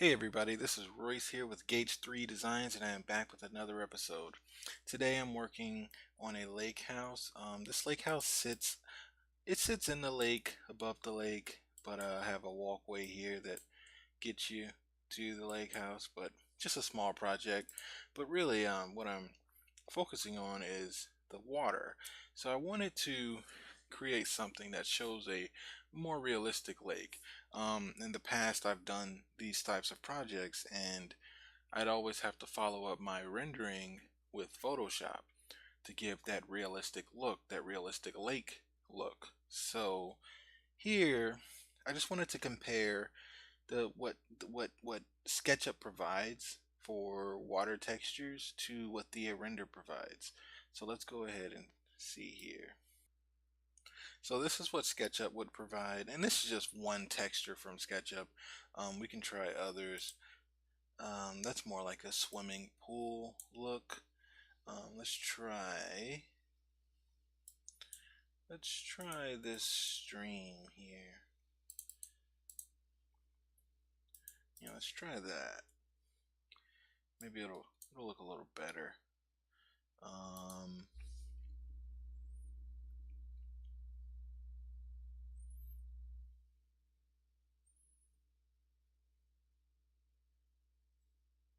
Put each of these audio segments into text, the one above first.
Hey everybody, this is Royce here with Gauge 3 Designs, and I am back with another episode. Today I'm working on a lake house. This lake house sits in the lake, above the lake, but I have a walkway here that gets you to the lake house, but just a small project. But really, what I'm focusing on is the water. So I wanted to create something that shows a more realistic lake. In the past, I've done these types of projects, and I'd always have to follow up my rendering with Photoshop to give that realistic look, that realistic lake look. So here, I just wanted to compare what SketchUp provides for water textures to what Thea Render provides. So let's go ahead and see here. So this is what SketchUp would provide, and this is just one texture from SketchUp. We can try others. That's more like a swimming pool look. Let's try this stream here. Yeah, let's try that. Maybe it'll look a little better. Um,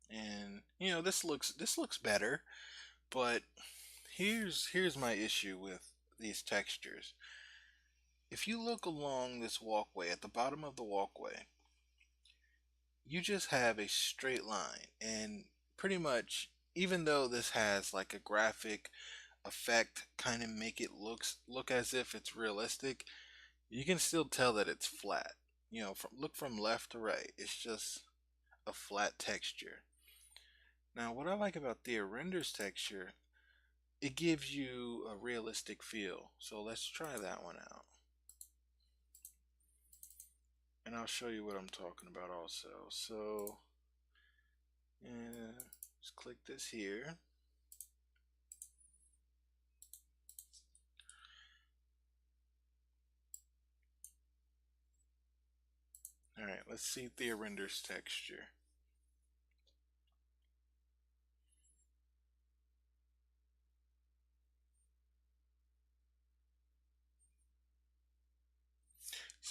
and this looks better, but here's my issue with these textures. If you look along this walkway, at the bottom of the walkway, you just have a straight line, and pretty much, even though this has like a graphic effect, kind of make it look as if it's realistic, you can still tell that it's flat. Look from left to right, it's just a flat texture. Now, what I like about Thea Render's texture, it gives you a realistic feel. So let's try that one out. And I'll show you what I'm talking about also. So, just click this here. Alright, let's see Thea Render's texture.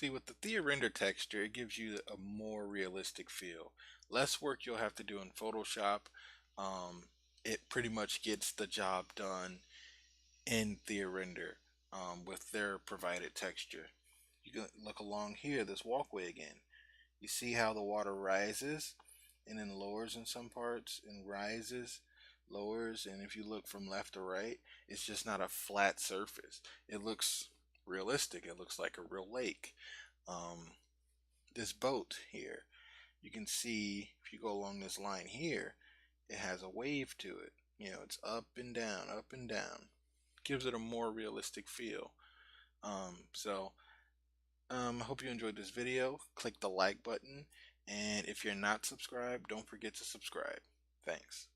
See, with the Thea Render texture, it gives you a more realistic feel. Less work you'll have to do in Photoshop. It pretty much gets the job done in Thea Render with their provided texture. You can look along here, this walkway again. You see how the water rises and then lowers in some parts and rises, lowers, and if you look from left to right, it's just not a flat surface. It looks realistic. It looks like a real lake. Um, this boat here, you can see if you go along this line here, it has a wave to it. It's up and down, up and down. Gives it a more realistic feel. I hope you enjoyed this video. Click the like button, and if you're not subscribed, don't forget to subscribe. Thanks.